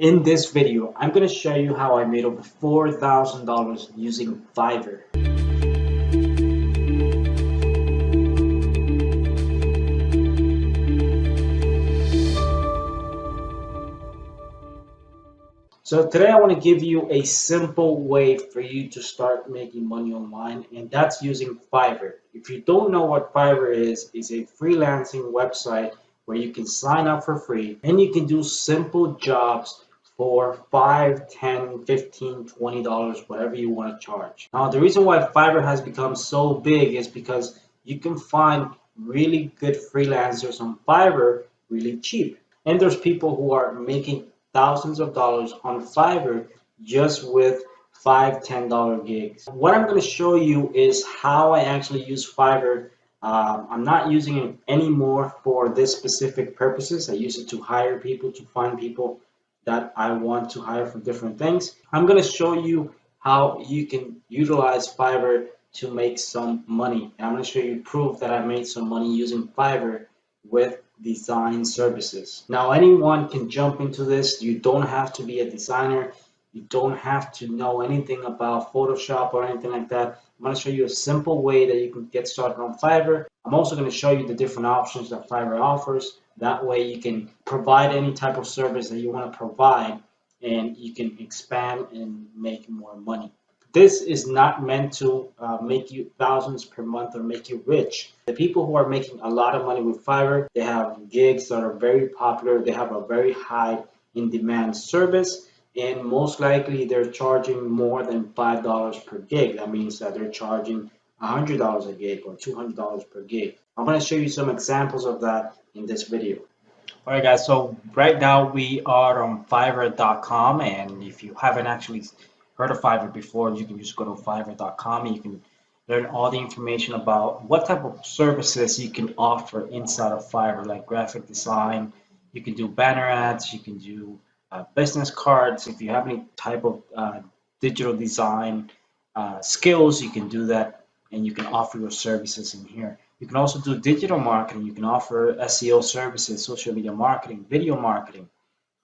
In this video, I'm going to show you how I made over $4,000 using Fiverr. So today I want to give you a simple way for you to start making money online, and that's using Fiverr. If you don't know what Fiverr is, it's a freelancing website where you can sign up for free and you can do simple jobs for $5, $10, $15, $20, whatever you want to charge. Now, the reason why Fiverr has become so big is because you can find really good freelancers on Fiverr really cheap. And there's people who are making thousands of dollars on Fiverr just with $5, $10 gigs. What I'm going to show you is how I actually use Fiverr. I'm not using it anymore for this specific purposes. I use it to hire people, to find people that I want to hire for different things. I'm going to show you how you can utilize Fiverr to make some money. And I'm going to show you proof that I made some money using Fiverr with design services. Now, anyone can jump into this. You don't have to be a designer. You don't have to know anything about Photoshop or anything like that. I'm going to show you a simple way that you can get started on Fiverr. I'm also going to show you the different options that Fiverr offers. That way you can provide any type of service that you want to provide and you can expand and make more money. This is not meant to make you thousands per month or make you rich. The people who are making a lot of money with Fiverr, they have gigs that are very popular. They have a very high in demand service, and most likely they're charging more than $5 per gig. That means that they're charging $100 a gig or $200 per gig. I'm going to show you some examples of that in this video. All right, guys, so right now we are on Fiverr.com, and if you haven't actually heard of Fiverr before, you can just go to Fiverr.com and you can learn all the information about what type of services you can offer inside of Fiverr, like graphic design. You can do banner ads, you can do business cards. If you have any type of digital design skills, you can do that and you can offer your services in here. You can also do digital marketing. You can offer SEO services, social media marketing, video marketing,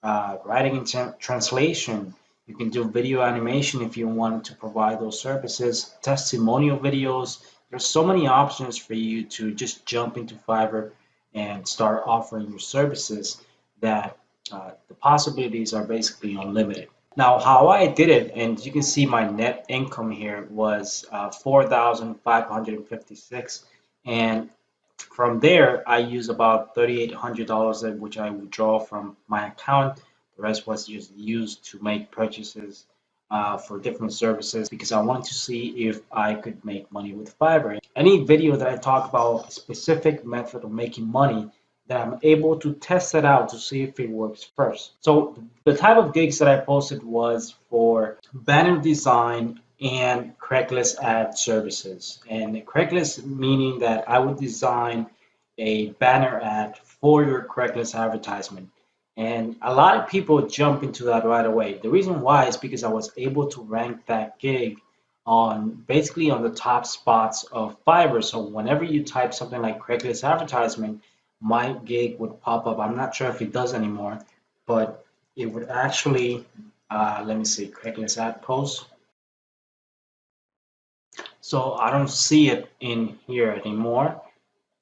writing and translation. You can do video animation if you want to provide those services, testimonial videos. There's so many options for you to just jump into Fiverr and start offering your services that the possibilities are basically unlimited. Now, how I did it, and you can see my net income here was 4,556, and from there I use about $3,800 which I withdraw from my account. The rest was just used to make purchases for different services because I wanted to see if I could make money with Fiverr. Any video that I talk about a specific method of making money, that I'm able to test it out to see if it works first. So the type of gigs that I posted was for banner design and Craigslist ad services. And Craigslist meaning that I would design a banner ad for your Craigslist advertisement. And a lot of people jump into that right away. The reason why is because I was able to rank that gig on basically on the top spots of Fiverr. So whenever you type something like Craigslist advertisement, my gig would pop up. I'm not sure if it does anymore, but it would actually, let me see, Craigslist ad post. So I don't see it in here anymore,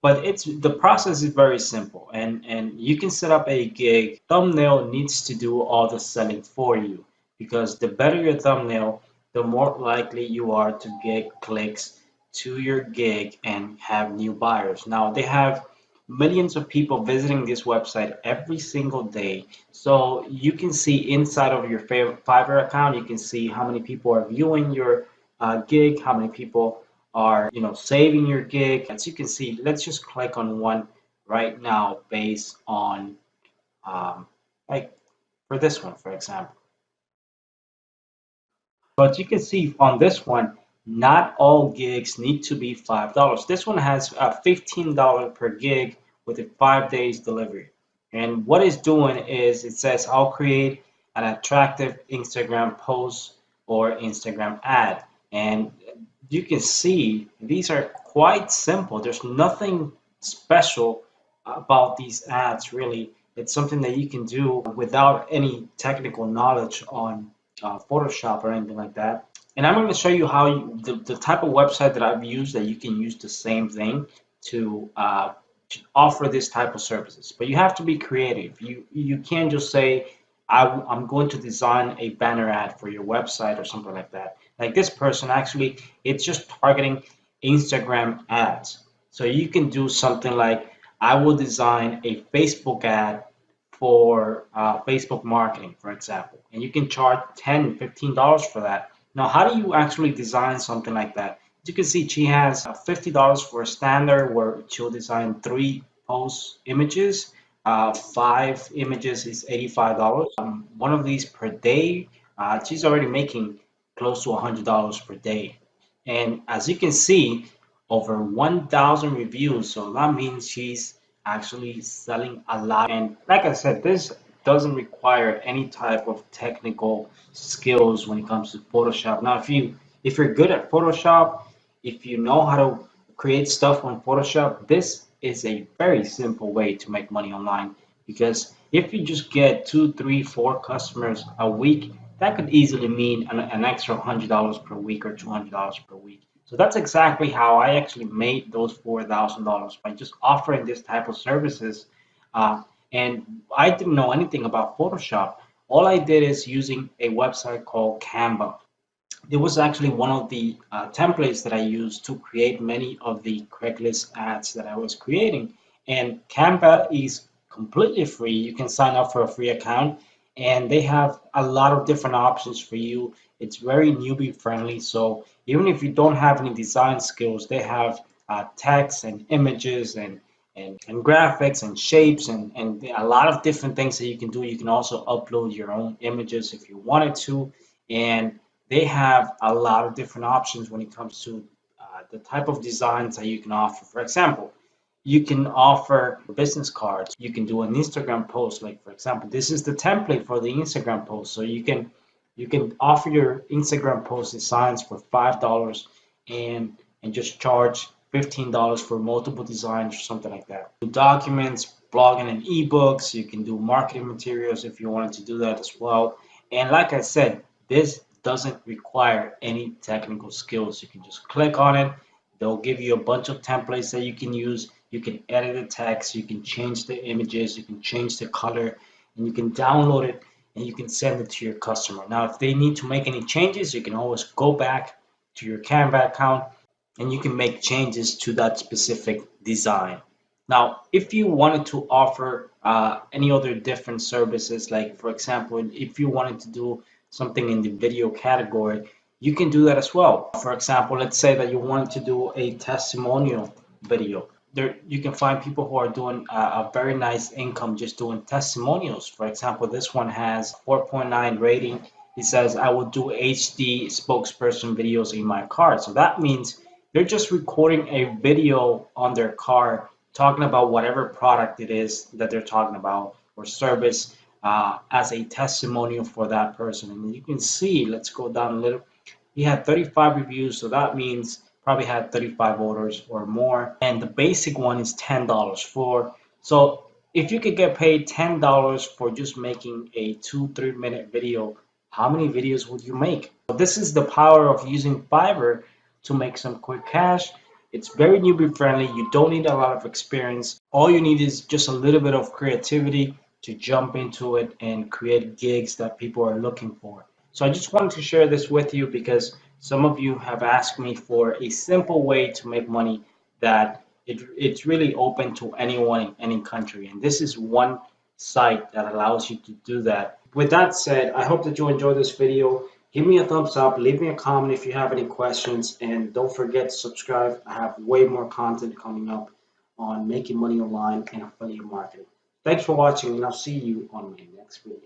but the process is very simple, and you can set up a gig. Thumbnail needs to do all the selling for you, because the better your thumbnail, the more likely you are to get clicks to your gig and have new buyers. Now they have millions of people visiting this website every single day, so you can see inside of your Fiverr account, you can see how many people are viewing your gig, how many people are saving your gig. As you can see, let's just click on one right now based on like for this one, for example. But you can see on this one, not all gigs need to be $5. This one has $15 per gig with a 5 days delivery. And what it's doing is it says I'll create an attractive Instagram post or Instagram ad. And you can see these are quite simple. There's nothing special about these ads really. It's something that you can do without any technical knowledge on Photoshop or anything like that. And I'm going to show you how the type of website that I've used that you can use the same thing to offer this type of services. But you have to be creative. You can't just say, I'm going to design a banner ad for your website or something like that. Like this person, actually, it's just targeting Instagram ads. So you can do something like, I will design a Facebook ad for Facebook marketing, for example, and you can charge $10, $15 for that. Now, how do you actually design something like that? As you can see, she has $50 for a standard where she'll design 3 post images. 5 images is $85. One of these per day, she's already making close to $100 per day. And as you can see, over 1,000 reviews. So that means she's actually selling a lot. And like I said, this doesn't require any type of technical skills when it comes to Photoshop. Now, if you're good at Photoshop, if you know how to create stuff on Photoshop, this is a very simple way to make money online. Because if you just get 2, 3, 4 customers a week, that could easily mean an extra $100 per week or $200 per week. So that's exactly how I actually made those $4,000 by just offering this type of services. And I didn't know anything about Photoshop. All I did is using a website called Canva. It was actually one of the templates that I used to create many of the Craigslist ads that I was creating. And Canva is completely free. You can sign up for a free account, and they have a lot of different options for you. It's very newbie friendly. So even if you don't have any design skills, they have text and images and graphics and shapes and a lot of different things that you can do. You can also upload your own images if you wanted to. And they have a lot of different options when it comes to the type of designs that you can offer. For example, you can offer business cards. You can do an Instagram post. Like for example, this is the template for the Instagram post. So you can offer your Instagram post designs for $5 and just charge $15 for multiple designs or something like that. Documents, blogging and ebooks. You can do marketing materials if you wanted to do that as well. And like I said, this doesn't require any technical skills. You can just click on it. They'll give you a bunch of templates that you can use. You can edit the text, you can change the images, you can change the color, and you can download it and you can send it to your customer. Now, if they need to make any changes, you can always go back to your Canva account and you can make changes to that specific design. Now, if you wanted to offer any other different services, like for example, if you wanted to do something in the video category, you can do that as well. For example, let's say that you wanted to do a testimonial video. There, you can find people who are doing a very nice income just doing testimonials. For example, this one has 4.9 rating. It says, I will do HD spokesperson videos in my car. So that means they're just recording a video on their car talking about whatever product it is that they're talking about or service as a testimonial for that person. And you can see, let's go down a little. He had 35 reviews, so that means probably had 35 orders or more. And the basic one is $10 for. So if you could get paid $10 for just making a 2-3 minute video, how many videos would you make? So this is the power of using Fiverr to make some quick cash. It's very newbie friendly. You don't need a lot of experience. All you need is just a little bit of creativity to jump into it and create gigs that people are looking for. So I just wanted to share this with you because some of you have asked me for a simple way to make money that it's really open to anyone in any country. And this is one site that allows you to do that. With that said, I hope that you enjoyed this video. Give me a thumbs up, leave me a comment if you have any questions, and don't forget to subscribe. I have way more content coming up on making money online and affiliate marketing. Thanks for watching, and I'll see you on my next video.